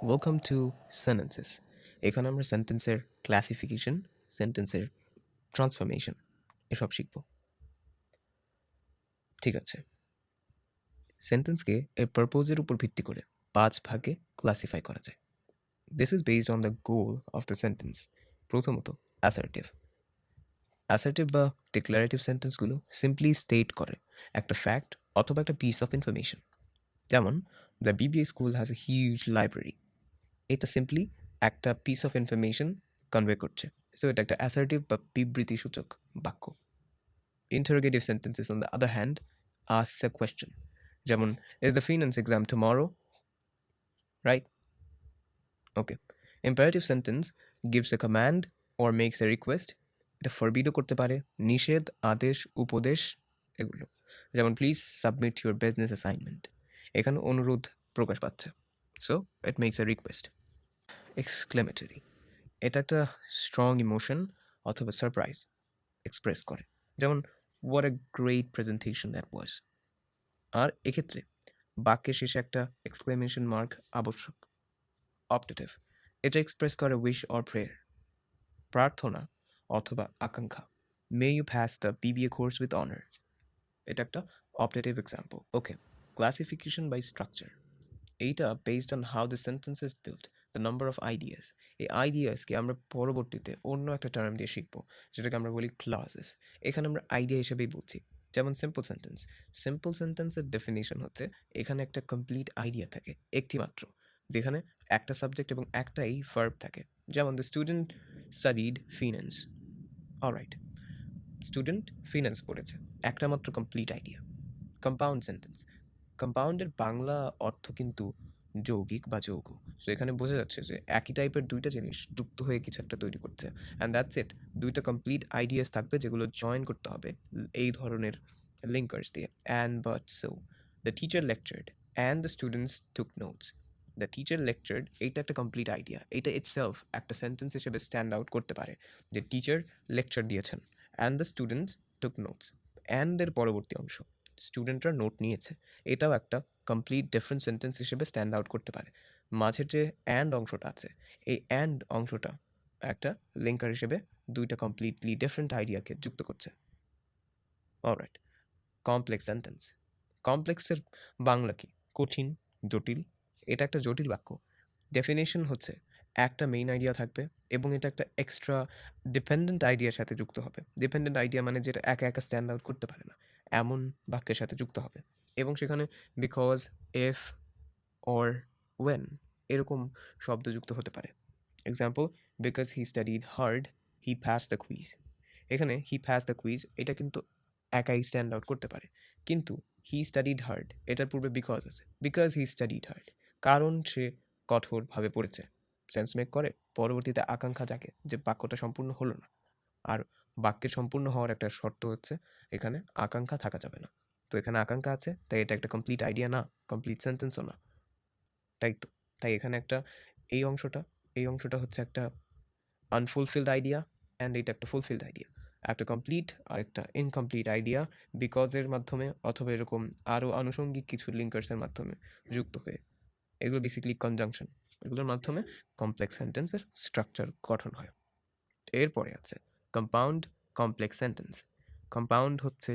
Welcome to sentences. এখানে আমরা সেন্টেন্সের ক্লাসিফিকেশন, সেন্টেন্সের ট্রান্সফরমেশন এসব শিখব। ঠিক আছে, সেন্টেন্সকে এর পারপোজের উপর ভিত্তি করে 5 ভাগে ক্লাসিফাই করা যায়। This is based on the goal of the sentence. প্রথমত, অ্যাসার্টিভ। অ্যাসার্টিভ বা ডিক্লারেটিভ সেন্টেন্সগুলো সিম্পলি স্টেট করে একটা ফ্যাক্ট অথবা একটা পিস অফ ইনফরমেশন। যেমন, the BBA school has a huge library. এটা সিম্পলি একটা পিস অফ ইনফরমেশন কনভে করছে। সো এটা একটা অ্যাসার্টিভ বা বিবৃতিসূচক বাক্য। Interrogative sentences on the other hand asks a question, যেমন is the finance exam tomorrow, right? Okay. Imperative sentence gives a command or makes a request. এটা ফরবিডও করতে পারে, নিষেধ, আদেশ, উপদেশ এগুলো। যেমন please submit your business assignment. এখানে অনুরোধ প্রকাশ পাচ্ছে। So it makes a request. Exclamatory, এটা একটা স্ট্রং ইমোশন অথবা সারপ্রাইজ এক্সপ্রেস করে, যেমন what a great presentation that was. আর এক্ষেত্রে বাক্যের শেষে একটা এক্সক্লেমেশন মার্ক আবশ্যক। অপটেটিভ, এটা এক্সপ্রেস করে উইশ অর প্রেয়ার, প্রার্থনা অথবা আকাঙ্ক্ষা। May you pass the BBA course with honour. এটা একটা optative example. Okay, classification by structure. এইটা based on how the sentence is built, the number of ideas. এই আইডিয়াসকে আমরা পরবর্তীতে অন্য একটা টার্ম দিয়ে শিখবো, যেটাকে আমরা বলি ক্লজেস। এখানে আমরা আইডিয়া হিসেবেই বলছি। যেমন সিম্পল সেন্টেন্স। সিম্পল সেন্টেন্সের ডেফিনেশন হচ্ছে এখানে একটা কমপ্লিট আইডিয়া থাকে, একটি মাত্র, যেখানে একটা সাবজেক্ট এবং একটাই ভার্ব থাকে। যেমন the student studied finance. Alright, student finance পড়েছে, একটা মাত্র কমপ্লিট আইডিয়া। Compound sentence. কম্পাউন্ডের বাংলা অর্থ কিন্তু যৌগিক বা যৌগ। সো এখানে বোঝা যাচ্ছে যে একই টাইপের দুইটা জিনিস যুক্ত হয়ে কিছু একটা তৈরি করছে, অ্যান্ড দ্যাটস ইট। দুইটা কমপ্লিট আইডিয়াস থাকবে যেগুলো জয়েন করতে হবে এই ধরনের লিঙ্কার্স দিয়ে। And but so the teacher lectured and the students took notes. The teacher lectured, এইটা একটা কমপ্লিট আইডিয়া। এটা ইটসেলফ একটা সেন্টেন্স হিসেবে স্ট্যান্ড আউট করতে পারে যে টিচার লেকচার দিয়েছেন, and the students took notes. অ্যান্ডের পরবর্তী অংশ, স্টুডেন্টরা নোট নিয়েছে, এটাও একটা কমপ্লিট ডিফারেন্ট সেন্টেন্স হিসেবে স্ট্যান্ড আউট করতে পারে। মাঝের যে অ্যান্ড অংশটা আছে, এই অ্যান্ড অংশটা একটা লিঙ্কার হিসেবে দুইটা কমপ্লিটলি ডিফারেন্ট আইডিয়াকে যুক্ত করছে। Alright, complex sentence. কমপ্লেক্সের বাংলা কি? কঠিন, জটিল। এটা একটা জটিল বাক্য। ডেফিনেশন হচ্ছে একটা মেইন আইডিয়া থাকবে এবং এটা একটা এক্সট্রা ডিপেন্ডেন্ট আইডিয়ার সাথে যুক্ত হবে। ডিপেন্ডেন্ট আইডিয়া মানে যেটা একা একা স্ট্যান্ড আউট করতে পারে না, এমন বাক্যের সাথে যুক্ত হবে। এবং সেখানে বিকজ, ইফ, অর, ওয়েন এরকম শব্দ যুক্ত হতে পারে। Example, because he studied hard, he pass the quiz. এখানে হি পাস দ্য কুইজ এটা কিন্তু একাই স্ট্যান্ড আউট করতে পারে, কিন্তু হি স্টাডিড হার্ড এটার পূর্বে বিকজ আছে। বিকজ হি স্টাডিড হার্ড, কারণ সে কঠোরভাবে পড়েছে, সেন্স মেক করে। পরবর্তীতে আকাঙ্ক্ষা জাগে যে বাক্যটা সম্পূর্ণ হলো না। আর বাক্যের সম্পূর্ণ হওয়ার একটা শর্ত হচ্ছে এখানে আকাঙ্ক্ষা থাকা যাবে না। তো এখানে আকাঙ্ক্ষা আছে, তাই এটা একটা কমপ্লিট আইডিয়া না, কমপ্লিট সেন্টেন্সও না। তাই তো, তাই এখানে একটা এই অংশটা এই অংশটা হচ্ছে একটা আনফুলফিলড আইডিয়া, অ্যান্ড এটা একটা ফুলফিলড আইডিয়া। একটা কমপ্লিট আর একটা ইনকমপ্লিট আইডিয়া বিকজের মাধ্যমে অথবা এরকম আরও আনুষঙ্গিক কিছু লিঙ্কার্সের মাধ্যমে যুক্ত হয়ে, এগুলো বেসিক্যালি কনজাংশন, এগুলোর মাধ্যমে কমপ্লেক্স সেন্টেন্সের স্ট্রাকচার গঠন হয়। এরপরে আছে কম্পাউন্ড কমপ্লেক্স সেন্টেন্স। কম্পাউন্ড হচ্ছে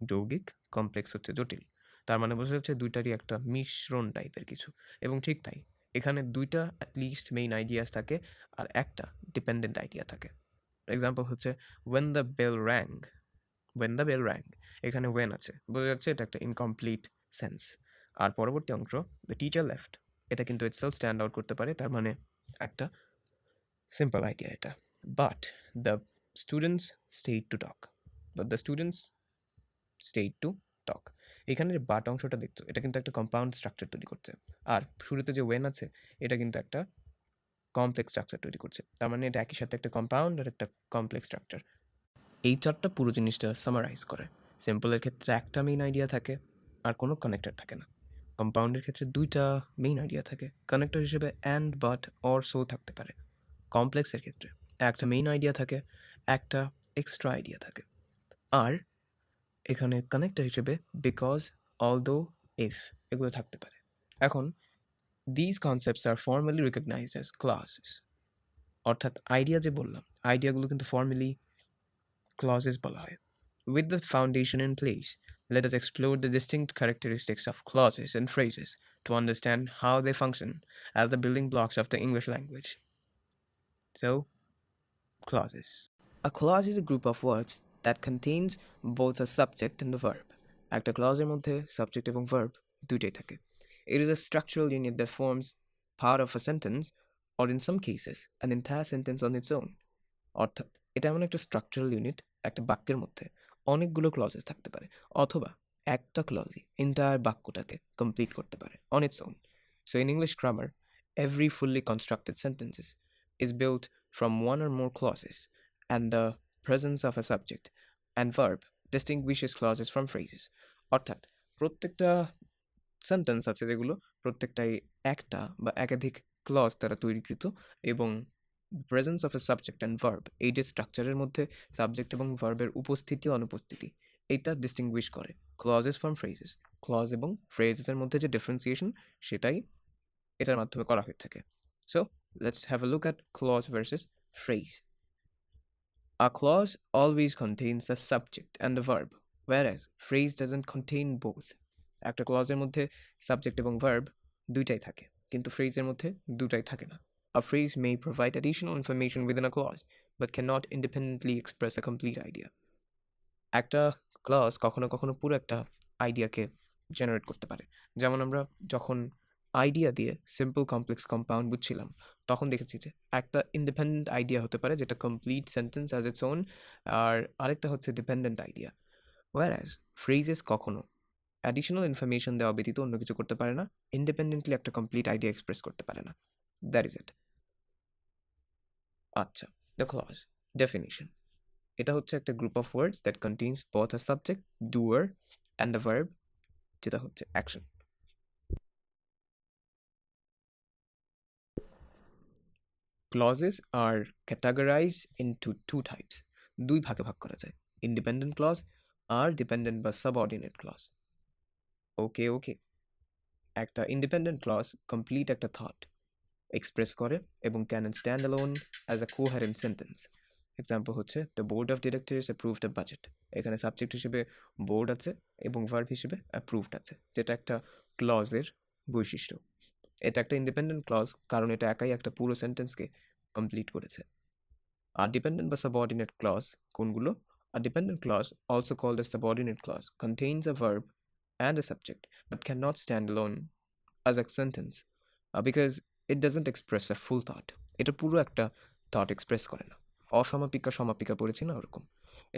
যৌগিক, কমপ্লেক্স হচ্ছে জটিল। তার মানে বোঝা যাচ্ছে দুইটারই একটা মিশ্রণ টাইপের কিছু। এবং ঠিক তাই, এখানে দুইটা অ্যাটলিস্ট মেইন আইডিয়াস থাকে আর একটা ডিপেন্ডেন্ট আইডিয়া থাকে। এক্সাম্পল হচ্ছে when the bell rang. When the bell rang, এখানে ওয়েন আছে, বোঝা যাচ্ছে এটা একটা ইনকমপ্লিট সেন্স। আর পরবর্তী অংশ দ্য টিচার লেফট, এটা কিন্তু ইটসেলফ স্ট্যান্ড আউট করতে পারে, তার মানে একটা সিম্পল আইডিয়া এটা। But the students stayed to talk. But the students stayed to talk, এখানে যে বাট অংশটা দেখছো এটা কিন্তু একটা কম্পাউন্ড স্ট্রাকচার তৈরি করছে। আর শুরুতে যে ওয়েন আছে এটা কিন্তু একটা কমপ্লেক্স স্ট্রাকচার তৈরি করছে। তার মানে এটা একই সাথে একটা কম্পাউন্ড আর একটা কমপ্লেক্স স্ট্রাকচার। এই চারটা পুরো জিনিসটা সামারাইজ করে। সিম্পলের ক্ষেত্রে একটা মেইন আইডিয়া থাকে আর কোনো কানেক্টর থাকে না। কম্পাউন্ডের ক্ষেত্রে দুইটা মেইন আইডিয়া থাকে, কানেক্টর হিসেবে অ্যান্ড, বাট, অর, সো থাকতে পারে। কমপ্লেক্সের ক্ষেত্রে একটা মেইন আইডিয়া থাকে, একটা এক্সট্রা আইডিয়া থাকে, আর এখানে কানেক্টর হিসেবে বিকজ, অলদো, ইফ এগুলো থাকতে পারে। এখন These concepts are formally recognized as clauses. অর্থাৎ আইডিয়া যে বললাম, আইডিয়াগুলো কিন্তু ফর্মালি clauses বলা হয়। With the foundation in place, let us explore the distinct characteristics of clauses and phrases to understand how they function as the building blocks of the English language. So, clauses. A clause is a group of words that contains both a subject and a verb. একটা ক্লজের মধ্যে subject এবং verb দুইটাই থাকে। It is a structural unit that forms part of a sentence or in some cases an entire sentence on its own. অর্থাৎ এটা এমন একটা structural unit, একটা বাক্যের মধ্যে অনেকগুলো ক্লজেস থাকতে পারে, অথবা একটা ক্লজই এন্টায়ার বাক্যটাকে কমপ্লিট করতে পারে on its own. So in English grammar, every fully constructed sentences is built from one or more clauses, and the presence of a subject and verb distinguishes clauses from phrases. অর্থাৎ প্রত্যেকটা sentence আছে যেগুলো প্রত্যেকটাই একটা বা একাধিক clause দ্বারা তৈরিকৃত, এবং presence of A subject and verb, এই যে স্ট্রাকচারের মধ্যে সাবজেক্ট এবং ভার্বের উপস্থিতি অনুপস্থিতি, এটা ডিস্টিংগুইশ করে ক্লজেস ফ্রম ফ্রেজেস। ক্লজ এবং ফ্রেজেসের মধ্যে যে ডিফারেন্সিয়েশন, সেটাই এটার মাধ্যমে করা হয়ে থাকে। So let's have a look at clause versus phrase. A clause always contains a subject and a verb, whereas phrase doesn't contain both. একটা ক্লজের মধ্যে সাবজেক্ট এবং ভার্ব দুইটাই থাকে, কিন্তু ফ্রেজের মধ্যে দুটাই থাকে না। A phrase may provide additional information within a clause, but cannot independently express a complete idea. একটা ক্লজ কখনো কখনো পুরো একটা আইডিয়াকে জেনারেট করতে পারে। যেমন আমরা যখন আইডিয়া দিয়ে সিম্পল কমপ্লেক্স কম্পাউন্ড বুঝছিলাম, তখন দেখেছি যে একটা ইন্ডিপেন্ডেন্ট আইডিয়া হতে পারে যেটা complete sentence as its own, আর আরেকটা হচ্ছে ডিপেন্ডেন্ট আইডিয়া। ওয়্যারঅ্যাজ ফ্রেজেস কখনো অ্যাডিশনাল ইনফরমেশন দেওয়া ব্যতীত অন্য কিছু করতে পারে না, ইন্ডিপেন্ডেন্টলি একটা কমপ্লিট আইডিয়া এক্সপ্রেস করতে পারে না। That is it. আচ্ছা, দ্য ক্লজ ডেফিনিশন। এটা হচ্ছে একটা group of words that contains both a subject, doer, and a verb, যেটা হচ্ছে action. Clauses are categorized into two types. দুই ভাগে ভাগ করা যায়, ইন্ডিপেন্ডেন্ট ক্লজ আর ডিপেন্ডেন্ট বা সাবঅর্ডিনেট ক্লজ। ওকে, একটা ইন্ডিপেন্ডেন্ট ক্লজ কমপ্লিট একটা থট এক্সপ্রেস করে এবং can stand alone as a coherent sentence. Example হচ্ছে the board of directors approved a budget. এখানে সাবজেক্ট হিসেবে বোর্ড আছে এবং ভার্ব হিসেবে অ্যাপ্রুভড আছে, যেটা একটা ক্লজের বৈশিষ্ট্য। এটা একটা ইন্ডিপেন্ডেন্ট ক্লজ কারণ এটা একাই একটা পুরো সেন্টেন্সকে কমপ্লিট করেছে। আর ডিপেন্ডেন্ট বা সাবঅর্ডিনেট ক্লজ কোনগুলো? A dependent clause, also called a subordinate clause, contains a verb and a subject, but cannot stand alone as a sentence because it doesn't express a full thought. এটা পুরো একটা thought express করে না। অসমাপিকা সমাপিকা পড়েছি না ওরকম।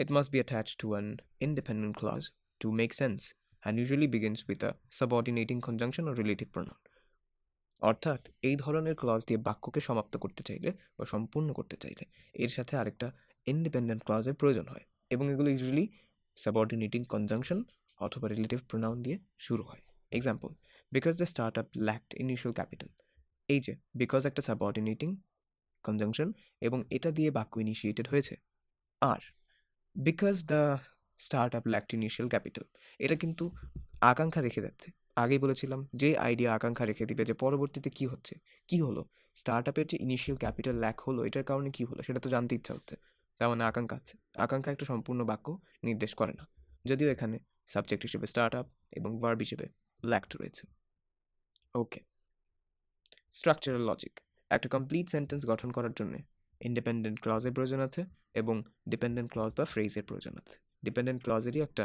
It must be attached to an independent clause to make sense and usually begins with a subordinating conjunction or relative pronoun. অর্থাৎ এই ধরনের ক্লজ দিয়ে বাক্যকে সমাপ্ত করতে চাইলে বা সম্পূর্ণ করতে চাইলে এর সাথে আরেকটা ইন্ডিপেন্ডেন্ট ক্লজের প্রয়োজন হয়, এবং এগুলো ইউজুয়ালি সাবঅর্ডিনেটিং কনজাংশন অথবা রিলেটিভ প্রোনাউন দিয়ে শুরু হয়। Example, because the start up lacked initial capital. এই যে বিকজ একটা সাবঅর্ডিনেটিং কনজাংশন এবং এটা দিয়ে বাক্য ইনিশিয়েটেড হয়েছে। আর because the start up lacked initial capital, এটা কিন্তু আকাঙ্ক্ষা রেখে যাচ্ছে। আগেই বলেছিলাম যে আইডিয়া আকাঙ্ক্ষা রেখে দিবে যে পরবর্তীতে কি হচ্ছে, কি হলো, স্টার্ট আপের যে ইনিশিয়াল ক্যাপিটাল ল্যাক হলো এটার কারণে কি হলো সেটা তো জানতে ইচ্ছা হচ্ছে, তার মানে আকাঙ্ক্ষা আছে। আকাঙ্ক্ষা একটা সম্পূর্ণ বাক্য নির্দেশ করে না, যদিও এখানে সাবজেক্ট হিসেবে স্টার্ট আপ এবং ভার্ব হিসেবে ল্যাকড রয়েছে। ওকে, স্ট্রাকচারাল লজিক। একটা কমপ্লিট সেন্টেন্স গঠন করার জন্য ইন্ডিপেন্ডেন্ট ক্লজের প্রয়োজন আছে এবং ডিপেন্ডেন্ট ক্লজ বা ফ্রেজের প্রয়োজন আছে। ডিপেন্ডেন্ট ক্লজেরই একটা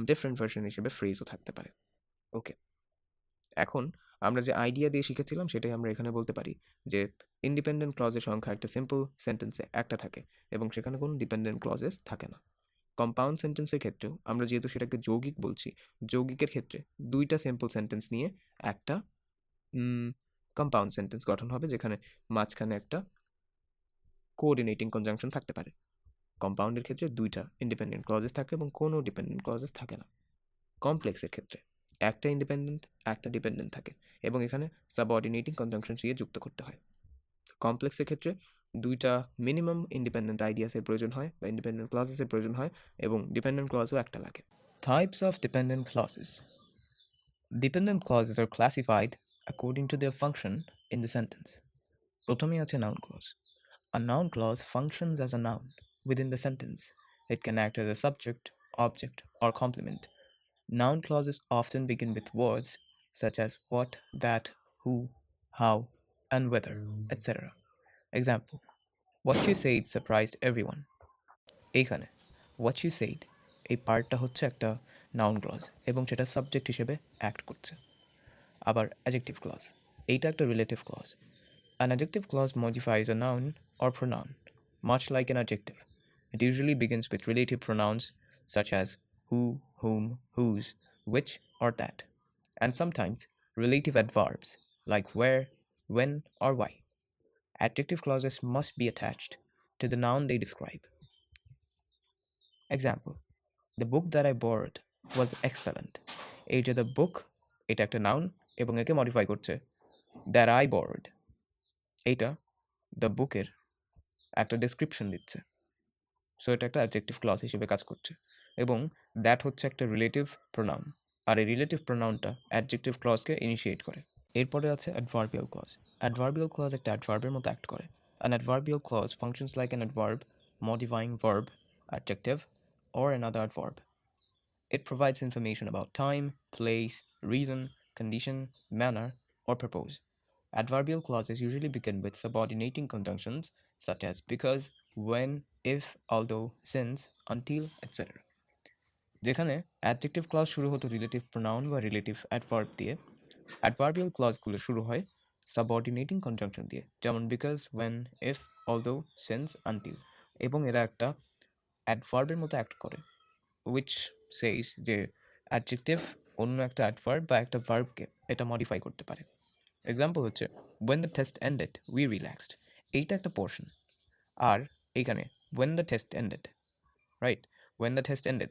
ডিফারেন্ট ভার্সন হিসেবে ফ্রেজও থাকতে পারে। ওকে, এখন আমরা যে আইডিয়া দিয়ে শিখেছিলাম সেটাই আমরা এখানে বলতে পারি যে ইন্ডিপেন্ডেন্ট ক্লজের সংখ্যা একটা সিম্পল সেন্টেন্সে একটা থাকে এবং সেখানে কোনো ডিপেন্ডেন্ট ক্লজেস থাকে না। কম্পাউন্ড সেন্টেন্সের ক্ষেত্রেও আমরা যেহেতু সেটাকে যৌগিক বলছি, যৌগিকের ক্ষেত্রে দুইটা সিম্পল সেন্টেন্স নিয়ে একটা কম্পাউন্ড সেন্টেন্স গঠন হবে, যেখানে মাঝখানে একটা কোঅর্ডিনেটিং কনজাংশন থাকতে পারে। কম্পাউন্ডের ক্ষেত্রে দুইটা ইন্ডিপেন্ডেন্ট ক্লজেস থাকে এবং কোনো ডিপেন্ডেন্ট ক্লজেস থাকে না। কমপ্লেক্সের ক্ষেত্রে একটা ইন্ডিপেন্ডেন্ট একটা ডিপেন্ডেন্ট থাকে এবং এখানে সাবঅর্ডিনেটিং কনজাংশন দিয়ে যুক্ত করতে হয়। কমপ্লেক্সের ক্ষেত্রে দুইটা মিনিমাম ইন্ডিপেন্ডেন্ট আইডিয়াসের প্রয়োজন হয় বা ইন্ডিপেন্ডেন্ট ক্লজেসের প্রয়োজন হয় এবং ডিপেন্ডেন্ট ক্লজও একটা লাগে। Types of dependent clauses. Dependent clauses are classified according to their function in the sentence. প্রথমেই আছে noun clause. A noun clause functions as a noun within the sentence. It can act as a subject, object, or complement. Noun clauses often begin with words such as what, that, who, how, and whether, etc. Example: what you said surprised everyone. এইখানে what you said এই পার্টটা হচ্ছে একটা noun clause এবং সেটা subject হিসেবে act করছে। আবার adjective clause এইটা একটা relative clause. An adjective clause modifies a noun or pronoun, much like an adjective. It usually begins with relative pronouns such as who, whom, whose, which, or that, and sometimes relative adverbs like where, when, or why. Adjective clauses must be attached to the noun they describe. Example: the book that I borrowed was excellent. এই যে the book এটা একটা noun এবং একে modify করছে that I borrowed এইটা the book-এর একটা description দিচ্ছে, সো এটা একটা adjective clause হিসেবে কাজ করছে এবং that হচ্ছে একটা relative pronoun আর এই relative pronounটা adjective clause-কে initiate করে। এরপরে আছে adverbial clause. Adverbial clause একটা adverb-এর মতো act করে. An adverbial clause functions like an adverb modifying verb, adjective, or another adverb. It provides information about time, place, reason, condition, manner, or purpose. Adverbial clauses usually begin with subordinating conjunctions such as because, when, if, although, since, until, etc. যেখানে adjective clause শুরু হতো relative pronoun বা relative adverb দিয়ে, adverbial clauseগুলো শুরু হয় subordinating conjunction দিয়ে, যেমন because, when, if, although, since, until, এবং এরা একটা adverb-এর মতো act করে, which says যে adjective অন্য একটা adverb বা একটা verb-কে এটা modify করতে পারে। এক্সাম্পল হচ্ছে when the test ended we relaxed, এইটা একটা পোর্শন। আর এইখানে when the test ended, right, when the test ended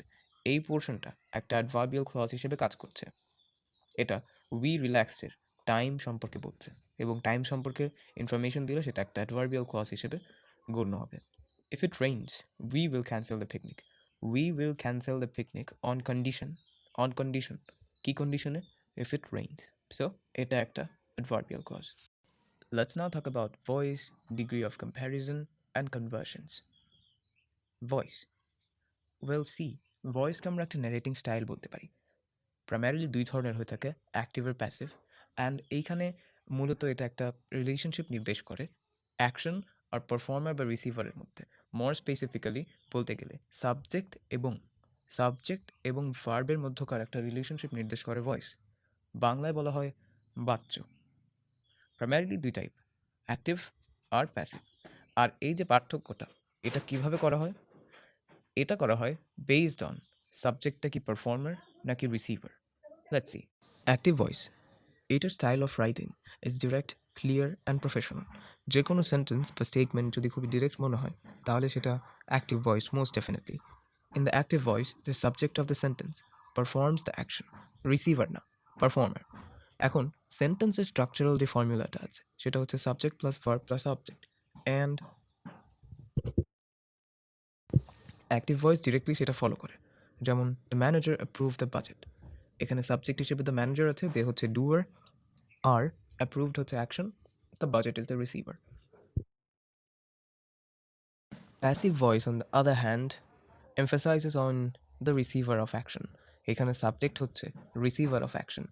এই পোর্শনটা একটা adverbial clause হিসেবে কাজ করছে। এটা we relaxed এর টাইম সম্পর্কে বলছে এবং টাইম সম্পর্কে ইনফরমেশন দিলে সেটা একটা adverbial clause হিসেবে গণ্য হবে। If it rains we will cancel the picnic. We will cancel the picnic on condition কি কন্ডিশনে? If it rains. So এটা একটা adverbial clause. Let's now talk about voice, degree of comparison, and conversions. Voice. Well, see, ভয়েসকে আমরা একটা narrating style বলতে পারি। Primarily দুই ধরনের হয়ে থাকে, অ্যাক্টিভ আর প্যাসিভ। অ্যান্ড এইখানে মূলত এটা একটা রিলেশনশিপ নির্দেশ করে অ্যাকশন আর পারফর্মার বা রিসিভারের মধ্যে। মোর স্পেসিফিক্যালি বলতে গেলে সাবজেক্ট এবং ভার্বের মধ্যকার একটা রিলেশনশিপ নির্দেশ করে ভয়েস। বাংলায় বলা হয় বাচ্য। প্রাইমারিলি দুই টাইপ, অ্যাক্টিভ আর প্যাসিভ। আর এই যে পার্থক্যটা, এটা কিভাবে করা হয়? এটা করা হয় বেসড অন সাবজেক্টটা কি পারফর্মার নাকি receiver. Let's see. Active voice, এটার style of writing is direct, clear and professional. যে কোনো সেন্টেন্স বা স্টেটমেন্ট যদি খুবই ডিরেক্ট মনে হয় তাহলে সেটা active voice most definitely. In the active voice the subject of the sentence performs the action, receiver না, পারফর্মার। এখন সেন্টেন্সের স্ট্রাকচারাল যে ফর্মুলাটা আছে সেটা হচ্ছে subject plus verb plus object, and active voice directly সেটা ফলো করে। যেমন the manager approve the budget, এখানে সাবজেক্ট হিসেবে দ্য ম্যানেজার আছে, যে হচ্ছে ডুয়ার, আর অ্যাপ্রুভড হচ্ছে action, the budget is the receiver. Passive voice, on the other hand, emphasizes on the receiver of action. এখানে সাবজেক্ট হচ্ছে receiver of action.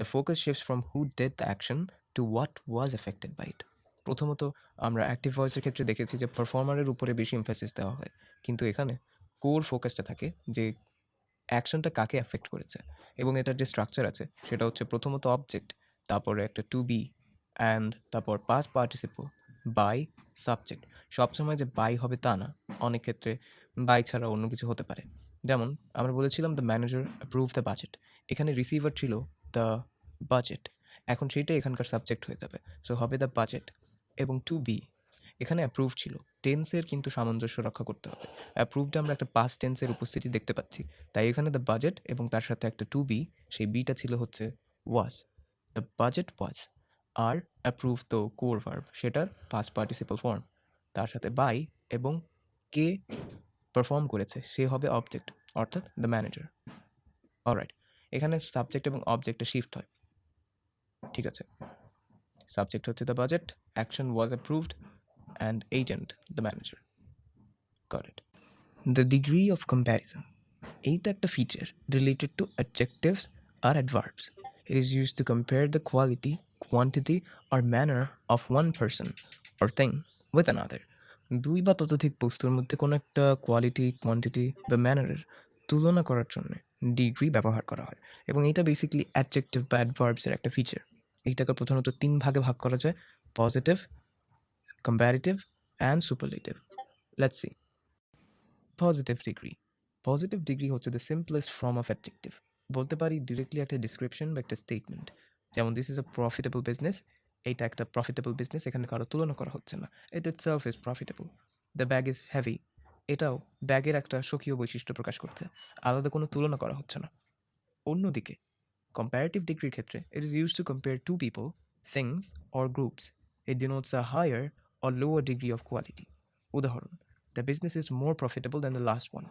The focus shifts from who did the action to what was affected by it. প্রথমত আমরা active ভয়েসের ক্ষেত্রে দেখেছি যে পারফর্মারের উপরে বেশি এমফাসিস দেওয়া হয়, কিন্তু এখানে কোর ফোকাসটা থাকে যে অ্যাকশনটা কাকে অ্যাফেক্ট করেছে। এবং এটার যে স্ট্রাকচার আছে সেটা হচ্ছে প্রথমত অবজেক্ট, তারপরে একটা টু বি, অ্যান্ড তারপর পাস্ট পার্টিসিপল, বাই, সাবজেক্ট। সবসময় যে বাই হবে তা না, অনেক ক্ষেত্রে বাই ছাড়া অন্য কিছু হতে পারে। যেমন আমরা বলেছিলাম the manager approve the budget, এখানে রিসিভার ছিল দ্য বাজেট, এখন সেইটাই এখানকার সাবজেক্ট হয়ে যাবে, সো হবে দ্য বাজেট। এবং টু বি এখানে অ্যাপ্রুভ ছিল, টেন্সের কিন্তু সামঞ্জস্য রক্ষা করতে হবে। অ্যাপ্রুভডে আমরা একটা পাস্ট টেন্সের উপস্থিতি দেখতে পাচ্ছি, তাই এখানে দ্য বাজেট এবং তার সাথে একটা টু বি, সেই বিটা ছিল হচ্ছে ওয়াজ, দ্য বাজেট ওয়াজ। আর অ্যাপ্রুভ তো কোর ভার্ব, সেটার পাস্ট পার্টিসিপল ফর্ম, তার সাথে বাই এবং কে পারফর্ম করেছে সে হবে অবজেক্ট, অর্থাৎ দ্য ম্যানেজার। অলরাইট, এখানে সাবজেক্ট এবং অবজেক্টটা শিফট হয়, ঠিক আছে, সাবজেক্ট হচ্ছে the budget, action was approved, and agent the manager. Got it. The degree of comparison, এইটা একটা ফিচার রিলেটেড টু অ্যাডজেক্টিভস আর adverbs. It is use to compare the quality, quantity আর manner of one person or thing with another. দুই বা ততোধিক বস্তুর মধ্যে কোনো একটা কোয়ালিটি, কোয়ান্টিটি বা ম্যানারের তুলনা করার জন্য ডিগ্রি ব্যবহার করা হয়, এবং এটা বেসিক্যালি অ্যাডজেক্টিভ বা অ্যাডভার্বসের একটা ফিচার। এইটাকে প্রধানত 3 ভাগে ভাগ করা যায়: positive, comparative and superlative. Let's see. Positive degree. Positive degree হচ্ছে the simplest form of adjective. বলতে পারি ডিরেক্টলি একটা ডিসক্রিপশন বা একটা স্টেটমেন্ট। যেমন this is a profitable business, এইটা একটা প্রফিটেবল বিজনেস, এখানে কারো তুলনা করা হচ্ছে না, it itself is profitable. The bag is heavy, এটাও ব্যাগের একটা স্বকীয় বৈশিষ্ট্য প্রকাশ করছে, আলাদা কোনো তুলনা করা হচ্ছে না। অন্যদিকে কম্প্যারেটিভ ডিগ্রির ক্ষেত্রে it is use to compare to people, things or groups. It denotes a higher or lower degree of quality. উদাহরণ, the business is more profitable than the last one.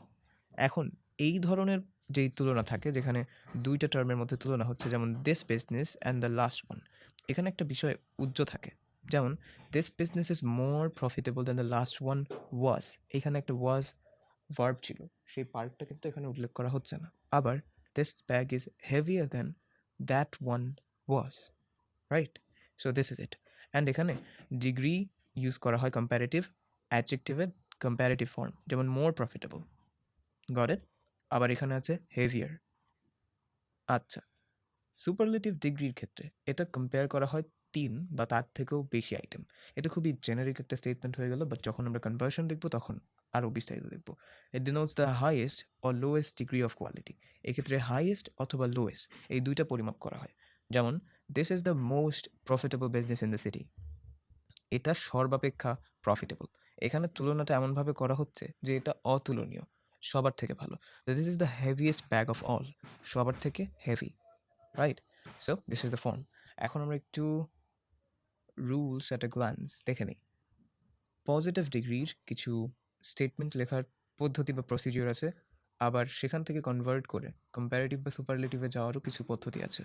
এখন এই ধরনের যেই তুলনা থাকে, যেখানে দুইটা টার্মের মধ্যে তুলনা হচ্ছে, যেমন this business and the last one, এখানে একটা বিষয় উজ্জ্ব থাকে। যেমন this business is more profitable than the last one was, এখানে একটা ওয়াজ ভার্ব ছিল, সেই পার্টটা কিন্তু এখানে উল্লেখ করা হচ্ছে না। আবার this bag is heavier than that one was, right? So this is it. And এখানে ডিগ্রি ইউজ করা হয় কম্প্যারেটিভ অ্যাডজেক্টিভের কম্প্যারেটিভ ফর্ম, যেমন মোর প্রফিটেবল। Got it? আবার এখানে আছে হেভিয়ার। আচ্ছা, সুপারলেটিভ ডিগ্রির ক্ষেত্রে এটা কম্পেয়ার করা হয় 3 বা তার থেকেও বেশি আইটেম। এটা খুবই জেনারিক একটা স্টেটমেন্ট হয়ে গেল, বাট যখন আমরা কনভার্সন দেখবো তখন আরও বিস্তারিত দেখবো। It denotes the highest or lowest degree of quality. এক্ষেত্রে হাইয়েস্ট অথবা লোয়েস্ট এই দুইটা পরিমাপ করা হয়। যেমন this is the most profitable business in the city, এটা সর্বাপেক্ষা প্রফিটেবল। এখানে তুলনাটা এমনভাবে করা হচ্ছে যে এটা অতুলনীয়, সবার থেকে ভালো। This is the heaviest bag of all, সবার থেকে heavy, right? So this is the form. এখন আমরা একটু রুলস অ্যাট এ গ্ল্যান্স দেখে নিই। পজিটিভ ডিগ্রির কিছু স্টেটমেন্ট লেখার পদ্ধতি বা প্রসিডিওর আছে, আবার সেখান থেকে কনভার্ট করে কম্প্যারেটিভ বা সুপারলেটিভে যাওয়ারও কিছু পদ্ধতি আছে,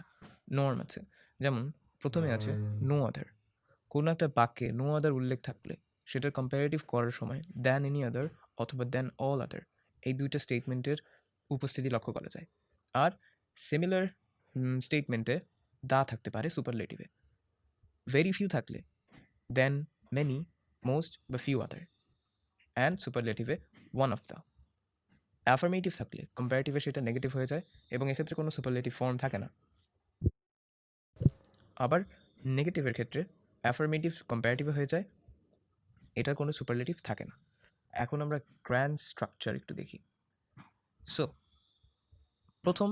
নর্ম আছে। যেমন প্রথমে আছে নো আদার। কোনো একটা বাক্যে নো আদার উল্লেখ থাকলে সেটার কম্প্যারেটিভ করার সময় দ্যান এনি আদার অথবা দ্যান অল আদার, এই দুইটা স্টেটমেন্টের উপস্থিতি লক্ষ্য করা যায়। আর সিমিলার স্টেটমেন্টে দা থাকতে পারে সুপারলেটিভে। ভেরি ফিউ থাকলে দেন, মেনি, মোস্ট বা ফিউ আদার, অ্যান্ড সুপারলেটিভে ওয়ান অফ দ্য। অ্যাফার্মেটিভ থাকলে কম্প্যারেটিভে সেটা নেগেটিভ হয়ে যায় এবং এক্ষেত্রে কোনো সুপারলেটিভ ফর্ম থাকে না। আবার নেগেটিভের ক্ষেত্রে অ্যাফার্মেটিভ কম্প্যারেটিভে হয়ে যায়, এটার কোনো সুপারলেটিভ থাকে না। এখন আমরা গ্র্যান্ড স্ট্রাকচার একটু দেখি। সো প্রথম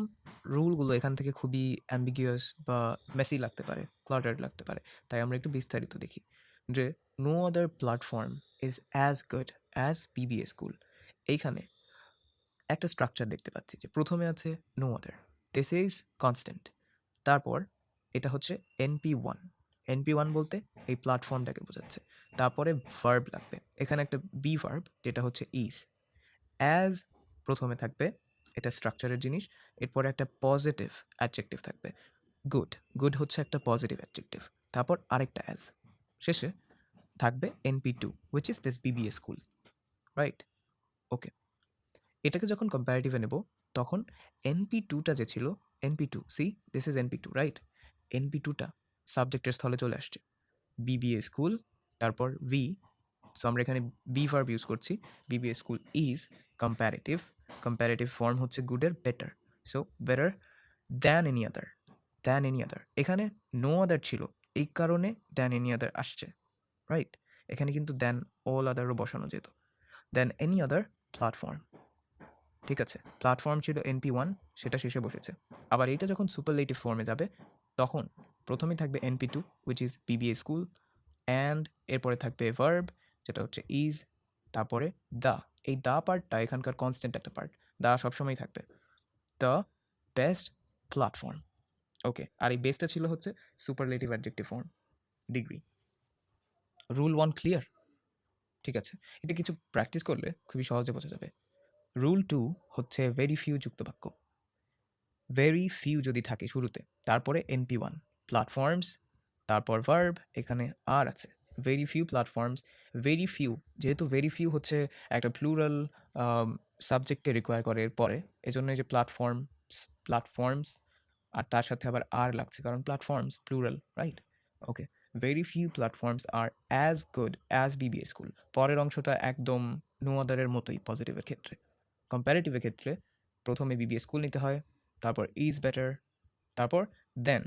রুলগুলো এখান থেকে খুবই অ্যাম্বিগিয়াস বা মেসি লাগতে পারে, ক্লাটার্ড লাগতে পারে, তাই আমরা একটু বিস্তারিত দেখি। যে no other platform is as good as BBA school, এইখানে একটা স্ট্রাকচার দেখতে পাচ্ছি যে প্রথমে আছে no other, this is constant, তারপর এটা হচ্ছে NP1। NP1 বলতে এই প্ল্যাটফর্মটাকে বোঝাচ্ছে। তারপরে ভার্ব লাগবে, এখানে একটা বি ভার্ব যেটা হচ্ছে ইজ। অ্যাজ প্রথমে থাকবে, এটা স্ট্রাকচারের জিনিস। এরপরে একটা পজিটিভ অ্যাডজেক্টিভ থাকবে, গুড। গুড হচ্ছে একটা পজিটিভ অ্যাডজেক্টিভ। তারপর আরেকটা অ্যাজ, শেষে থাকবে NP2 which is this BBA school, right? Okay, এটাকে যখন কম্প্যারেটিভে নেব তখন NP2টা যে ছিল, NP2, see this is NP2, right? NP2টা সাবজেক্টের স্থলে চলে আসছে, বিবিএ স্কুল, তারপর ভি। সো আমরা এখানে বি ভার্ব ইউজ করছি। BBA school is comparative, comparative form হচ্ছে গুডের better. So better than any other, than any other. এখানে নো আদার ছিল, এই কারণে দ্যান এনি আদার আসছে, রাইট? এখানে কিন্তু দ্যান অল আদারও বসানো যেত। দ্যান এনি আদার প্ল্যাটফর্ম, ঠিক আছে? প্ল্যাটফর্ম ছিল NP1, সেটা শেষে বসেছে। আবার এইটা যখন সুপারলেটিভ ফর্মে যাবে তখন প্রথমেই থাকবে NP2 which is BBA school, and এরপরে থাকবে ভার্ব যেটা হচ্ছে ইজ, তারপরে দ্য। এই দ্য পার্টটা এখানকার কনস্ট্যান্ট একটা পার্ট, দ্য সবসময়ই থাকবে। দ্য বেস্ট প্ল্যাটফর্ম, ওকে। আর এই বেসটা ছিল হচ্ছে superlative adjective form degree. Rule 1 clear? ঠিক আছে, এটা কিছু প্র্যাকটিস করলে খুবই সহজে বোঝা যাবে। রুল 2 হচ্ছে ভেরি ফিউ যুক্ত বাক্য। ভেরি ফিউ যদি থাকে শুরুতে, তারপরে NP1, প্ল্যাটফর্মস, তারপর ভার্ব, এখানে আর আছে। Very few platforms, very few, যেহেতু ভেরি ফিউ হচ্ছে একটা প্লুরাল সাবজেক্টকে রিকোয়ার করে এর পরে, এজন্য এই যে প্ল্যাটফর্মস আর তার সাথে আবার আর লাগছে, কারণ platforms plural, right? Okay, very few platforms are as good as BBA school. পরের অংশটা একদম নো আদারের মতোই পজিটিভের ক্ষেত্রে। কম্প্যারেটিভের ক্ষেত্রে প্রথমে বিবিএ স্কুল নিতে হয়, তারপর ইজ বেটার, তারপর দেন।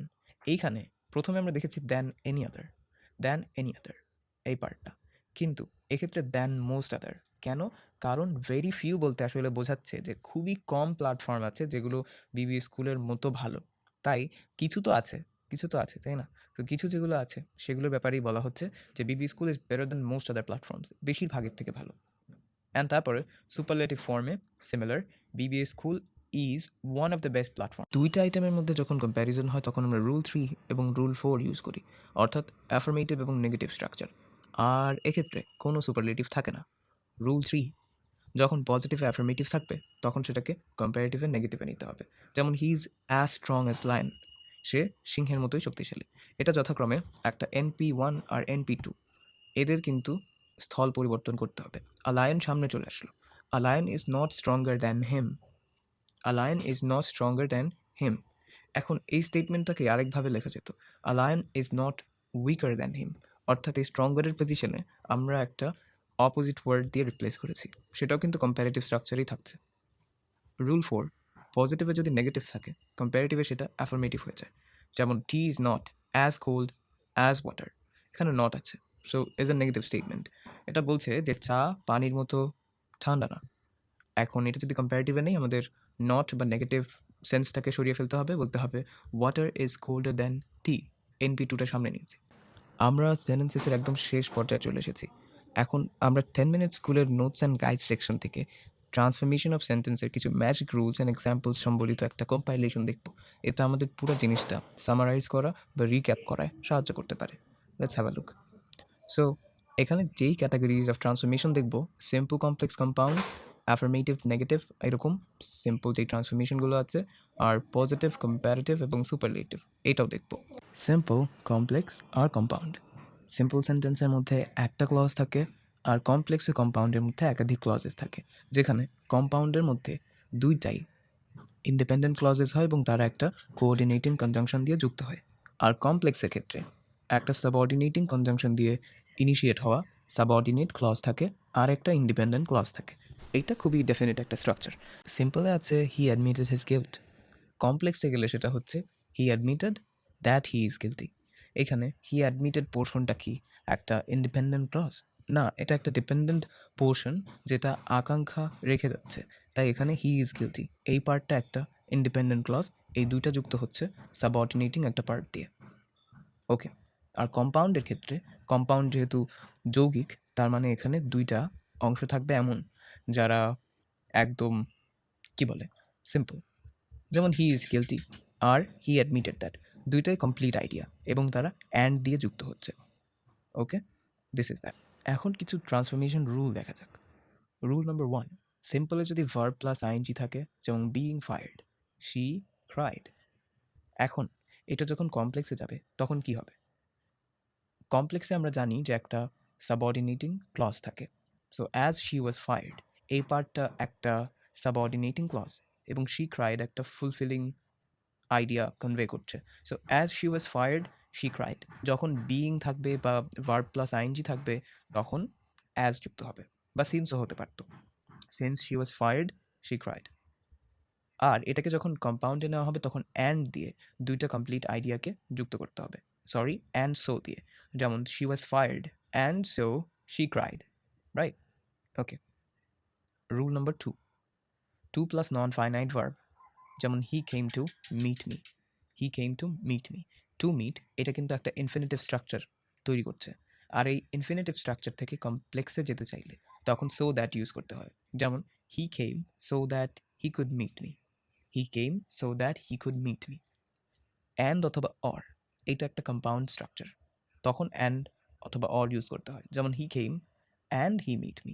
এইখানে প্রথমে আমরা দেখেছি দ্যান এনি আদার এই পার্টটা, কিন্তু এক্ষেত্রে দ্যান মোস্ট আদার। কেন? কারণ ভেরি ফিউ বলতে আসলে বোঝাচ্ছে যে খুবই কম প্ল্যাটফর্ম আছে যেগুলো বিবি স্কুলের মতো ভালো। তাই কিছু তো আছে, তাই না? তো কিছু যেগুলো আছে সেগুলোর ব্যাপারেই বলা হচ্ছে যে বিবি school is better than most other platforms, বেশিরভাগের থেকে ভালো। অ্যান্ড তারপরে সুপারলেটিভ ফর্মে similar, BBA school is one of the best platform. দুইটা আইটেমের মধ্যে যখন কম্প্যারিজন হয় তখন আমরা রুল 3 এবং রুল 4 ইউজ করি, অর্থাৎ অ্যাফার্মেটিভ এবং নেগেটিভ স্ট্রাকচার। আর এক্ষেত্রে কোনো সুপারলেটিভ থাকে না। রুল 3, যখন পজিটিভ অ্যাফার্মেটিভ থাকবে তখন সেটাকে কম্প্যারেটিভে নেগেটিভে নিতে হবে। যেমন he is as strong as lion, সে সিংহের মতোই শক্তিশালী। এটা যথাক্রমে একটা NP1 আর NP2, এদের কিন্তু স্থল পরিবর্তন করতে হবে। আ লায়ন সামনে চলে আসলো, a lion is not stronger than him, a lion is not stronger than him. এখন এই স্টেটমেন্টটাকে আরেকভাবে লেখা যেত, a lion is not weaker than him, অর্থাৎ এই স্ট্রঙ্গারের পজিশনে আমরা একটা অপোজিট ওয়ার্ড দিয়ে রিপ্লেস করেছি, সেটাও কিন্তু কম্প্যারেটিভ স্ট্রাকচারেই থাকছে। রুল 4, পজিটিভে যদি নেগেটিভ থাকে কম্প্যারেটিভে সেটা অ্যাফার্মেটিভ হয়ে যায়। যেমন tea is not as cold as water, এখানে নট আছে, so is a negative statement. এটা বলছে যে চা পানির মতো ঠান্ডা না। এখন এটা যদি কম্প্যারেটিভে নেই, আমাদের নট বা নেগেটিভ সেন্সটাকে সরিয়ে ফেলতে হবে, বলতে হবে ওয়াটার ইজ কোল্ডার দ্যান টি। NP2টা সামনে নিয়েছি। আমরা সেন্টেন্সেসের একদম শেষ পর্যায়ে চলে এসেছি। এখন আমরা 10 মিনিট স্কুলের নোটস অ্যান্ড গাইড সেকশন থেকে ট্রান্সফরমেশন অফ সেন্টেন্সের কিছু ম্যাজিক রুলস অ্যান্ড এক্সাম্পলস সম্বলিত একটা কম্পাইলেশন দেখব। এটা আমাদের পুরো জিনিসটা সামারাইজ করা বা রিক্যাপ করায় সাহায্য করতে পারে। Let's have a look. So এখানে যেই ক্যাটাগরিজ অফ ট্রান্সফরমেশন দেখব, simple, complex, compound, affirmative, negative, এরকম সিম্পল যেই ট্রান্সফরমেশনগুলো আছে, আর পজিটিভ, কম্প্যারেটিভ এবং সুপারলেটিভ, এটাও দেখব। সিম্পল, কমপ্লেক্স আর কম্পাউন্ড। সিম্পল সেন্টেন্সের মধ্যে একটা ক্লজ থাকে, আর কমপ্লেক্স ও কম্পাউন্ডের মধ্যে একাধিক ক্লজেস থাকে, যেখানে কম্পাউন্ডের মধ্যে দুইটাই ইন্ডিপেন্ডেন্ট ক্লজেস হয় এবং তারা একটা কোঅর্ডিনেটিং কনজাংশন দিয়ে যুক্ত হয়। আর কমপ্লেক্সের ক্ষেত্রে একটা সাবঅর্ডিনেটিং কনজাংশন দিয়ে ইনিশিয়েট হওয়া সাবঅর্ডিনেট ক্লজ থাকে, আর একটা ইন্ডিপেন্ডেন্ট ক্লজ থাকে। এইটা খুবই ডেফিনেট একটা স্ট্রাকচার। সিম্পলে আছে হি অ্যাডমিটেড হিজ গিল্ট, কমপ্লেক্সে গেলে সেটা হচ্ছে হি admitted that he is guilty. এখানে হি অ্যাডমিটেড পোর্শনটা কি একটা ইন্ডিপেন্ডেন্ট ক্লজ? না, এটা একটা ডিপেন্ডেন্ট পোর্শন যেটা আকাঙ্ক্ষা রেখে যাচ্ছে। তাই এখানে হি ইজ গিলটি এই পার্টটা একটা ইন্ডিপেন্ডেন্ট ক্লজ, এই দুইটা যুক্ত হচ্ছে সাবঅর্ডিনেটিং একটা পার্ট দিয়ে। ওকে, আর কম্পাউন্ডের ক্ষেত্রে, কম্পাউন্ড যেহেতু যৌগিক, তার মানে এখানে দুইটা অংশ থাকবে এমন যারা একদম কি বলে সিম্পল। যেমন হি ইজ গিলটি আর হি অ্যাডমিটেড দ্যাট, দুইটাই কমপ্লিট আইডিয়া এবং তারা অ্যান্ড দিয়ে যুক্ত হচ্ছে। Okay, this is that. এখন কিছু ট্রান্সফরমেশন রুল দেখা যাক। রুল নাম্বার 1, সিম্পলে যদি ভার্ব প্লাস আইএনজি থাকে, যেমন বিইং ফায়ার্ড, শি ক্রাইড। এখন এটা যখন কমপ্লেক্সে যাবে তখন কি হবে? কমপ্লেক্সে আমরা জানি যে একটা সাবঅর্ডিনেটিং ক্লজ থাকে। So as she was fired, এই পার্টটা একটা সাবঅর্ডিনেটিং ক্লজ, এবং শি ক্রাইড একটা ফুলফিলিং আইডিয়া কনভে করছে। So as she was fired she cried, যখন বিইং থাকবে বা ভার্ব প্লাস আইএনজি থাকবে তখন অ্যাজ যুক্ত হবে, বা সিন্সও হতে পারতো, since she was fired she cried. আর এটাকে যখন কম্পাউন্ডে নেওয়া হবে তখন অ্যান্ড দিয়ে দুইটা কমপ্লিট আইডিয়াকে যুক্ত করতে হবে, সরি অ্যান্ড সো দিয়ে। যেমন she was fired and so she cried, right? Okay, rule number 2 plus non finite verb, যেমন he came to meet me, he came to meet me. To meet এটা কিন্তু একটা infinitive structure তৈরি করছে, আর এই infinitive structure থেকে কমপ্লেক্সে যেতে চাইলে তখন সো দ্যাট ইউজ করতে হয়। যেমন he came so that he could meet me, he came so that he could meet me. And অথবা অর, এটা একটা কম্পাউন্ড স্ট্রাকচার, তখন অ্যান্ড অথবা অর ইউজ করতে হয়। যেমন he came and he meet me,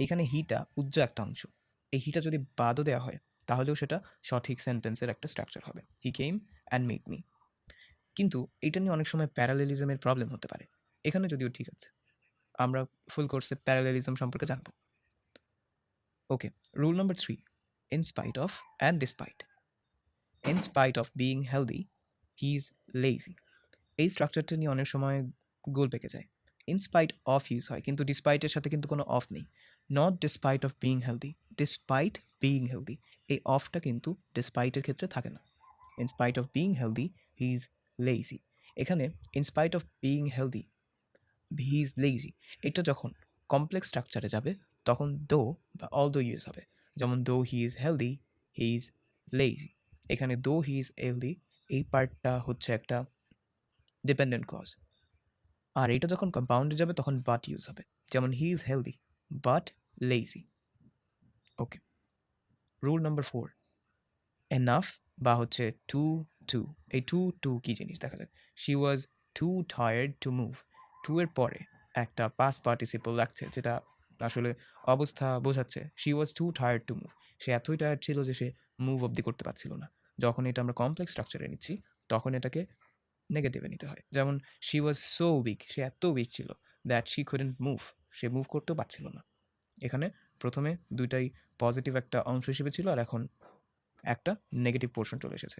এখানে হিটা উজ্জ্ব একটা অংশ, এই হিটা যদি বাদও দেওয়া হয় তাহলেও সেটা সঠিক সেন্টেন্সের একটা স্ট্রাকচার হবে, হি কেম অ্যান্ড মিট মি। কিন্তু এটা নিয়ে অনেক সময় প্যারালেলিজমের প্রবলেম হতে পারে। এখানে যদিও ঠিক আছে, আমরা ফুল কোর্সে প্যারালেলিজম সম্পর্কে জানব। Okay, rule number 3, in spite of and despite. In spite of being healthy, he is lazy. এই স্ট্রাকচারটা নিয়ে অনেক সময় গোল পেকে যায়। ইন স্পাইট অফ ইউজ হয়, কিন্তু ডিসপাইটের সাথে কিন্তু কোনো অফ নেই। Not despite of being healthy, despite being healthy. এই অফটা কিন্তু ডিসপাইটের ক্ষেত্রে থাকে না। In spite of being healthy, he is lazy. এখানে in spite of being healthy, he is lazy, এটা যখন কমপ্লেক্স স্ট্রাকচারে যাবে তখন দো বা অল দো ইউজ হবে। যেমন দো হি is healthy, he is lazy. এখানে দো হি ইজ হেলদি, এই পার্টটা হচ্ছে একটা ডিপেন্ডেন্ট ক্লজ। আর এটা যখন কম্পাউন্ডে যাবে তখন বাট ইউজ হবে। যেমন he is healthy but lazy. Okay, rule number 4, enough বা হচ্ছে টু টু। এই টু টু কী জিনিস দেখা যায়? She was too tired to move. Too এর পরে একটা পাস্ট পার্টিসিপল লাগছে, যেটা আসলে অবস্থা বোঝাচ্ছে। She was too tired to move, সে এতই টায়ার্ড ছিল যে সে মুভ অব্দি করতে পারছিল না। যখন এটা আমরা কমপ্লেক্স স্ট্রাকচারে নিচ্ছি তখন এটাকে নেগেটিভে নিতে হয়। যেমন শি ওয়াজ সো উইক, সে এত উইক ছিল that she couldn't move, say move করতেও পারছিল না। এখানে প্রথমে দুইটাই পজিটিভ একটা অংশ হিসেবে ছিল, আর এখন একটা নেগেটিভ পোর্শন চলে এসেছে।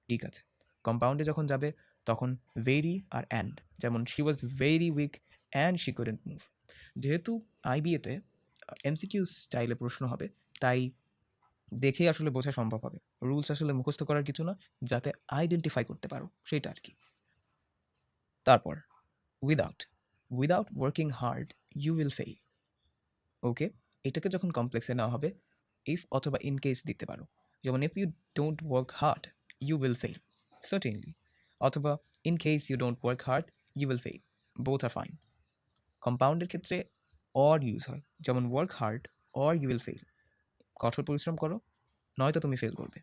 ঠিক আছে, কম্পাউন্ডে যখন যাবে তখন ভেরি আর অ্যান্ড। যেমন she was very weak and she couldn't move. যেহেতু আইবিএতে এমসিকিউ স্টাইলে প্রশ্ন হবে, তাই দেখেই আসলে বোঝা সম্ভব হবে। রুলস আসলে মুখস্থ করার কিছু না, যাতে আইডেন্টিফাই করতে পারো সেটা আর কি। তারপর without, without working hard you will fail. Okay, এটাকে যখন কমপ্লেক্সে নেওয়া হবে ইফ অথবা ইন কেস দিতে পারো। যেমন if you don't work hard you will fail, certainly. অথবা in case you don't work hard you will fail, both are fine. কম্পাউন্ডের ক্ষেত্রে অর ইউজ হয়, যেমন work hard or you will fail. কঠোর পরিশ্রম করো নয়তো তুমি ফেল করবে।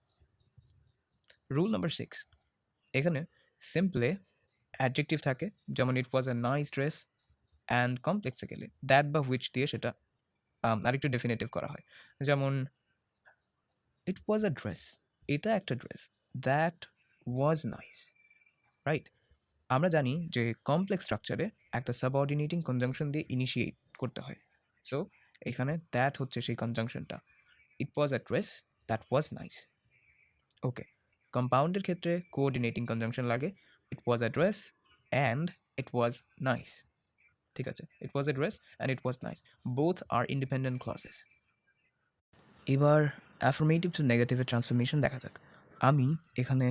রুল নাম্বার 6, এখানে সিম্পলে অ্যাডজেক্টিভ থাকে, যেমন ইট was a nice dress. And কমপ্লেক্সে গেলে দ্যাট বা হুইচ দিয়ে সেটা আরেকটু ডেফিনেটিভ করা হয়। যেমন ইট ওয়াজ আ ড্রেস, এটা একটা dress, that was nice, right? আমরা জানি যে কমপ্লেক্স স্ট্রাকচারে একটা সাবঅর্ডিনেটিং কনজাংশন দিয়ে ইনিশিয়েট করতে হয়। সো এখানে দ্যাট হচ্ছে সেই কনজাংশনটা। It was a dress that was nice. Okay, কম্পাউন্ডের ক্ষেত্রে কোঅর্ডিনেটিং কনজাংশন লাগে। It was a dress and it was nice. ঠিক আছে, it was a dress and it was nice, both are independent clauses. এবার affirmative to নেগেটিভের transformation দেখা যাক। আমি এখানে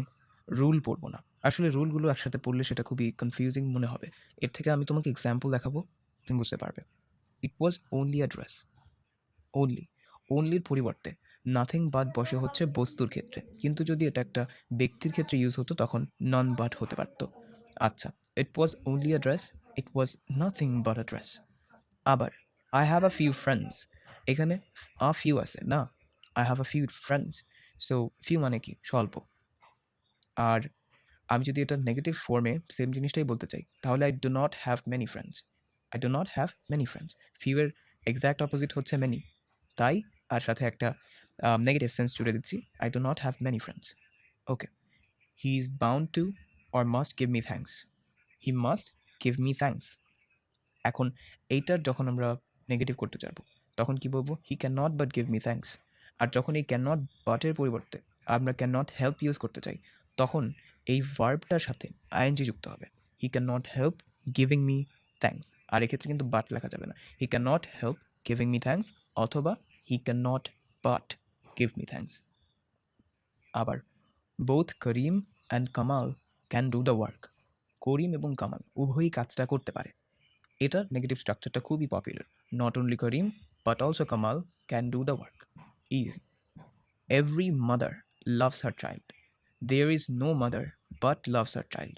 রুল পড়বো না, আসলে রুলগুলো একসাথে পড়লে সেটা খুবই কনফিউজিং মনে হবে। এর থেকে আমি তোমাকে এক্সাম্পল দেখাবো, তুমি বুঝতে পারবে। It was only a dress, only, ওনলির পরিবর্তে নাথিং বাট বসে হচ্ছে বস্তুর ক্ষেত্রে, কিন্তু যদি এটা একটা ব্যক্তির ক্ষেত্রে ইউজ হতো তখন নন বাট হতে পারতো। আচ্ছা, it was only a dress, it was nothing but a dress. আবার I have a few friends, এখানে আ ফিউ আছে না, I have a few friends. So few মানে কি? স্বল্প। আর আমি যদি এটা নেগেটিভ ফর্মে সেম জিনিসটাই বলতে চাই তাহলে I do not have many friends, I do not have many friends. Few এর এক্স্যাক্ট অপোজিট হচ্ছে মেনি, তাই আর সাথে একটা নেগেটিভ সেন্স জুড়ে দিচ্ছি, I do not have many friends. Okay, he is bound to or must give me thanks, he must give me thanks. এখন এইটার যখন আমরা নেগেটিভ করতে চাইবো তখন কি বলবো? He can not but give me thanks. আর যখন এই ক্যান নট বাটের পরিবর্তে আমরা ক্যান নট হেল্প ইউজ করতে চাই তখন এই ভার্বটার সাথে আইএনজি যুক্ত হবে। He can not help giving me thanks, আর এক্ষেত্রে কিন্তু বাট লেখা যাবে না। He can not help giving me thanks অথবা he can not but give me thanks. আবার both Karim and Kamal can do the work, Karim এবং কামাল উভয়ই কাজটা করতে পারে। এটার নেগেটিভ স্ট্রাকচারটা খুবই popular. Not only Karim but also Kamal can do the work. Easy. Every mother loves her child, there is no mother but loves her child.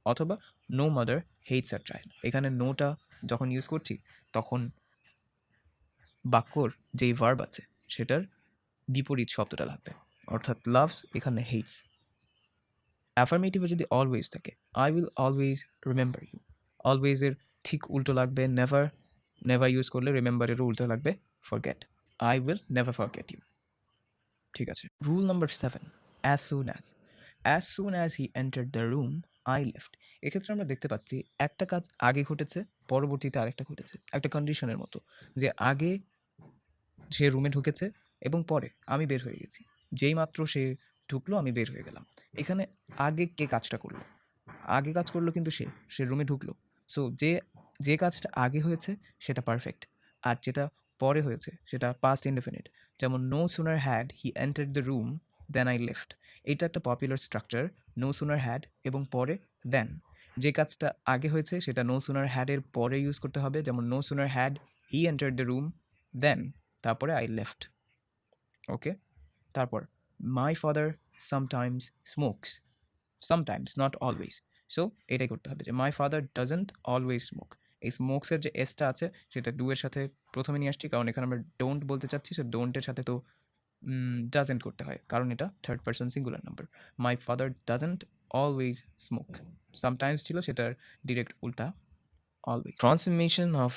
অথবা no mother hates her child. এখানে নোটা যখন ইউজ করছি তখন বাক্যর যেই ভার্ব আছে সেটার বিপরীত শব্দটা লাগবে, অর্থাৎ লাভস এখানে হেটস। অ্যাফার্মেটিভে যদি অলওয়েজ থাকে, I will always remember you, অলওয়েজের ঠিক উল্টো লাগবে নেভার, নেভার ইউজ করলে রিমেম্বারেরও উল্টো লাগবে forget, I will never forget you. ঠিক আছে, rule number 7, as soon as. As soon as he entered the room I left. এক্ষেত্রে আমরা দেখতে পাচ্ছি একটা কাজ আগে ঘটেছে, পরবর্তীতে আরেকটা ঘটেছে, একটা কন্ডিশনের মতো, যে আগে সে রুমে ঢুকেছে এবং পরে আমি বের হয়ে গেছি। যেই মাত্র সে ঢুকলো আমি বের হয়ে গেলাম। এখানে আগে কে কাজটা করলো? আগে কাজ করলো কিন্তু সে রুমে ঢুকলো। সো যে কাজটা আগে হয়েছে সেটা পারফেক্ট, আর যেটা পরে হয়েছে সেটা পাস্ট ইনডেফিনিট। যেমন no sooner had he entered the room then I left. এটা একটা popular structure, no sooner had এবং পরে দেন। যে কাজটা আগে হয়েছে সেটা নো সুনার হ্যাডের পরে ইউজ করতে হবে, যেমন no sooner had he entered the room then তারপরে আই লেফট। ওকে, তারপর my father sometimes smokes, sometimes not always. So এটাই করতে হবে যে my father doesn't always smoke. এই স্মোকসের যে এসটা আছে সেটা ডু এর সাথে প্রথমে নিয়ে আসছি, কারণ এখানে আমরা ডোন্ট বলতে চাচ্ছি। সো ডোন্টের সাথে তো ডাজেন্ট করতে হয়, কারণ এটা third person singular number. My father doesn't always smoke, sometimes ছিল সেটার ডিরেক্ট উল্টা always. Transformation of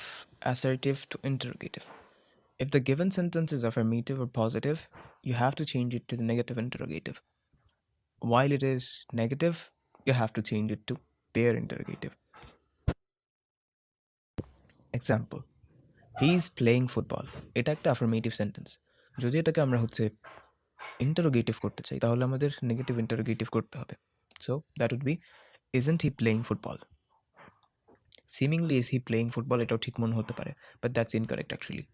assertive to interrogative. If the given sentence is affirmative or positive, you have to change it to the negative interrogative. While it is negative, you have to change it to pair interrogative. Example, he is playing football. এটা একটা affirmative sentence. যদি এটাকে আমরা interrogative করতে চাই তাহলে আমাদের negative interrogative করতে হবে. So that would be, isn't he playing football? Seemingly is he playing football, এটাও ঠিক মনে হতে পারে, but that's incorrect actually.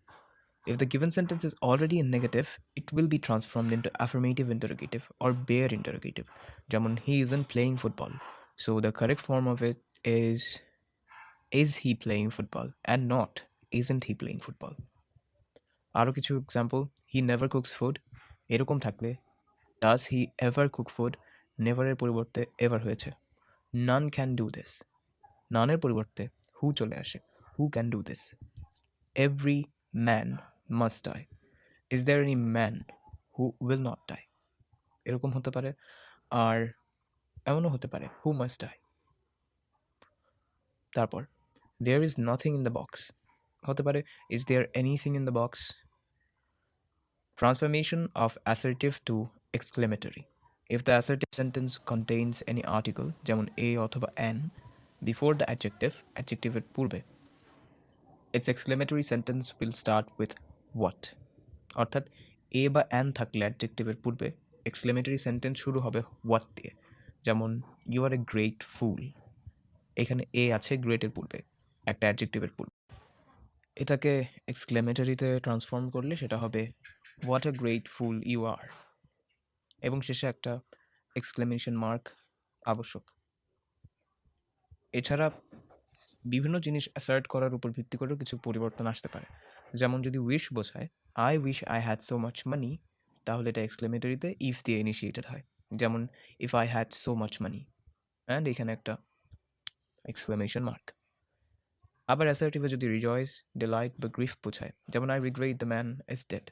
If the given sentence is already in negative, it will be transformed into affirmative interrogative or bare interrogative. যেমন he isn't playing football. So the correct form of it is he playing football and not isn't he playing football. আরও কিছু example, he never cooks food. এরকম থাকলে does he ever cook food? never এর পরিবর্তে ever হয়েছে। None can do this. none এর পরিবর্তে who চলে আসে, who can do this. Every man must die. Is there any man who will not die? এরকম হতে পারে, আর এমনও হতে পারে who must die. তারপর there is nothing in the box হতে পারে is there anything in the box. Transformation of assertive to exclamatory. If the assertive sentence contains any article যেমন a অথবা an before the adjective এর পূর্বে, its exclamatory sentence will start with what. অর্থাৎ এ বা an থাকলে অ্যাডজেক্টিভের পূর্বে exclamatory sentence শুরু হবে হোয়াট দিয়ে। যেমন ইউ আর এ গ্রেট ফুল, এখানে এ আছে গ্রেটের পূর্বে, একটা অ্যাডজেক্টিভের পূর্বে। এটাকে এক্সক্লেমেটরিতে ট্রান্সফর্ম করলে সেটা হবে what a great fool you are, এবং শেষে একটা এক্সক্লেমেশন মার্ক আবশ্যক। এছাড়া বিভিন্ন জিনিস অ্যাসার্ট করার উপর ভিত্তি করেও কিছু পরিবর্তন আসতে পারে। যেমন যদি উইশ বোঝায় I wish I had so much money, তাহলে এটা এক্সক্লেমেটরিতে ইফ দিয়ে ইনিশিয়েটেড হয়। যেমন if I had so much money, and এখানে একটা এক্সক্লেমেশন মার্ক। আবার অ্যাসার্টিভে যদি রিজয়েস, ডিলাইট বা গ্রিফ বোঝায়, যেমন I regret the man is dead,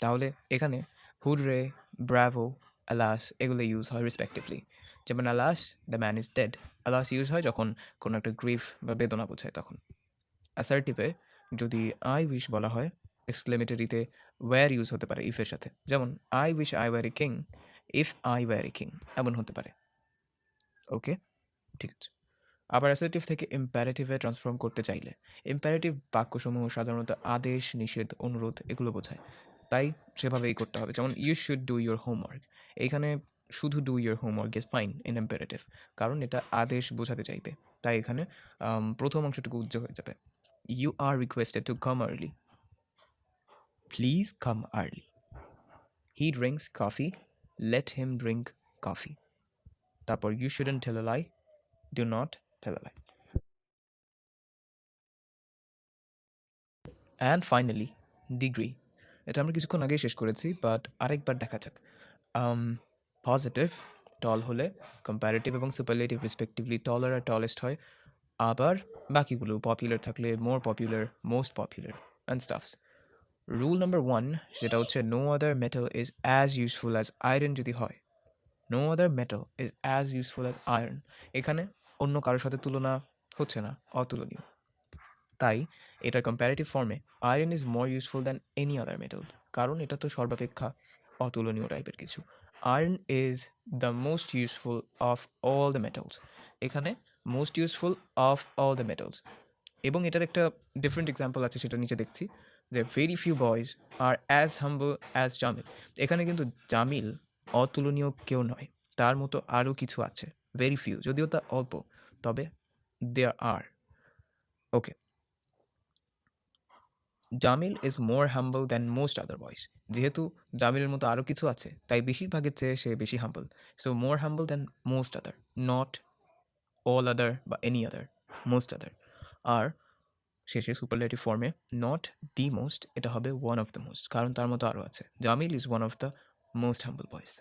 তাহলে এখানে হুডরে, ব্রাভো, অ্যালাস এগুলো ইউজ হয় রেসপেক্টিভলি। যেমন alas the man is dead, alas use হয় যখন কোনো একটা গ্রিফ বা বেদনা বোঝায় তখন। অ্যাসার্টিভে যদি আই উইশ বলা হয়, এক্সক্লেমেটরিতে ওয়্যার ইউজ হতে পারে ইফের সাথে। যেমন I wish I were a king, if I were a king, এমন হতে পারে। ওকে, ঠিক আছে। আবার অ্যাসার্টিভ থেকে ইম্প্যারেটিভে ট্রান্সফর্ম করতে চাইলে, ইম্প্যারেটিভ বাক্যসমূহ সাধারণত আদেশ, নিষেধ, অনুরোধ এগুলো বোঝায়, তাই সেভাবেই করতে হবে। যেমন you should do your homework, এইখানে শুধু do your homework is fine in imperative, কারণ এটা আদেশ বোঝাতে চাইবে, তাই এখানে প্রথম অংশটুকু উজ্জ্ব হয়ে যাবে। You are requested to come early. Please come early. He drinks coffee. Let him drink coffee. তারপর you shouldn't tell a lie. Do not tell a lie. And finally, degree. এটা আমরা কিছুক্ষণ আগেই শেষ করেছি, বাট আরেকবার দেখা যাক। পজিটিভ টল হলে কম্প্যারেটিভ এবং সুপারলেটিভ রেসপেক্টিভলি টলার আর টলেস্ট হয়। আবার বাকিগুলো পপুলার থাকলে more popular, most popular and stuffs. Rule number 1 যেটা হচ্ছে no other metal is as useful as iron যদি হয়, no other metal is as useful as iron, এখানে অন্য কারোর সাথে তুলনা হচ্ছে না, অতুলনীয়। তাই এটার কম্প্যারেটিভ ফর্মে iron is more useful than any other metal, কারণ এটা তো সর্বাপেক্ষা অতুলনীয় টাইপের কিছু। Iron is the most useful of all the metals. এখানে most useful of all the metals, এবং এটার একটা ডিফারেন্ট এক্সাম্পল আছে, সেটা নিচে দেখছি যে ভেরি ফিউ বয়েজ আর অ্যাজ হাম্বল অ্যাজ জামিল। এখানে কিন্তু জামিল অতুলনীয় কেউ নয়, তার মতো আরও কিছু আছে, ভেরি ফিউ, যদিও তা অল্প, তবে there are. Okay, Jamil is more humble than most other boys. যেহেতু জামিলের মতো আরও কিছু আছে, তাই বেশিরভাগের চেয়ে সে বেশি humble. So more humble than most other, not all other বা এনি আদার, মোস্ট আদার। আর শেষে সুপারলেটিভ ফর্মে নট দি মোস্ট, এটা হবে ওয়ান অফ দ্য মোস্ট, কারণ তার মতো আরও আছে। Jamil is one of the most humble boys.